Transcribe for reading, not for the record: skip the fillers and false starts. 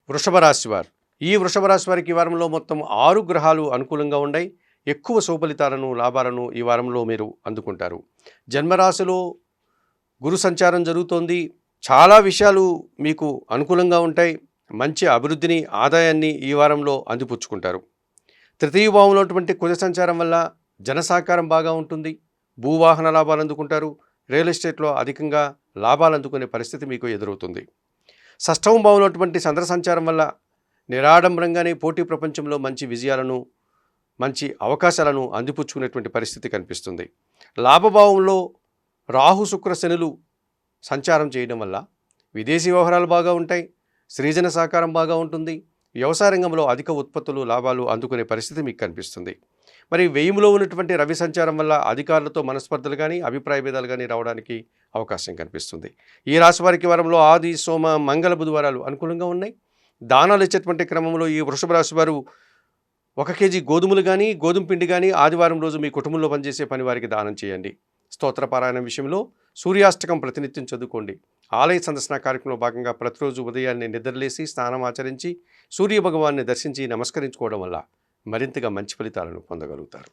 వృషభ రాశి వారు ఈ వృషభ రాశి వారికి ఈ వారంలో మొత్తం 6 గ్రహాలు అనుకూలంగా ఉన్నాయి. ఎక్కువ శుభఫలితాలను లాభాలను ఈ వారంలో మీరు అందుకుంటారు. జన్మరాశిలో గురు సంచారం జరుగుతోంది. చాలా విషయాలు మీకు అనుకూలంగా ఉంటాయి. మంచి అభివృద్ధిని ఆదాయాన్ని ఈ వారంలో అందిపుచ్చుకుంటారు. తృతీయ భావంలో ఉన్నటువంటి కుజ సంచారం వల్ల జన సహకారం బాగా ఉంటుంది. భూవాహన లాభాలు అందుకుంటారు. రియల్ ఎస్టేట్లో అధికంగా లాభాలు అందుకునే పరిస్థితి మీకు ఎదురవుతుంది. షష్ఠమ భావంలో ఉన్నటువంటి చంద్ర సంచారం వల్ల నిరాడంబరంగానే పోటీ ప్రపంచంలో మంచి విజయాలను మంచి అవకాశాలను అందిపుచ్చుకునేటువంటి పరిస్థితి కనిపిస్తుంది. లాభభావంలో రాహు శుక్ర శనులు సంచారం చేయడం వల్ల విదేశీ వ్యవహారాలు బాగా ఉంటాయి. సృజన సహకారం బాగా ఉంటుంది. వ్యవసాయ రంగంలో అధిక ఉత్పత్తులు లాభాలు అందుకునే పరిస్థితి మీకు కనిపిస్తుంది. మరి వ్యయంలో ఉన్నటువంటి రవి సంచారం వల్ల అధికారులతో మనస్పర్ధలు కానీ అభిప్రాయ భేదాలు కానీ రావడానికి అవకాశం కనిపిస్తుంది. ఈ రాశి వారికి వారంలో ఆది సోమ మంగళ బుధవారాలు అనుకూలంగా ఉన్నాయి. దానాలు ఇచ్చేటువంటి క్రమంలో ఈ వృషభ రాశి వారు 1 కేజీ గోధుమలు కానీ గోధుమ పిండి కానీ ఆదివారం రోజు మీ కుటుంబంలో పనిచేసే పని వారికి దానం చేయండి. స్తోత్ర పారాయణం విషయంలో సూర్యాష్టకం ప్రతినిత్యం చదువుకోండి. ఆలయ సందర్శన కార్యక్రమంలో భాగంగా ప్రతిరోజు ఉదయాన్నే నిద్రలేసి స్నానం ఆచరించి సూర్య భగవాన్ని దర్శించి నమస్కరించుకోవడం వల్ల మరింతగా మంచి ఫలితాలను పొందగలుగుతారు.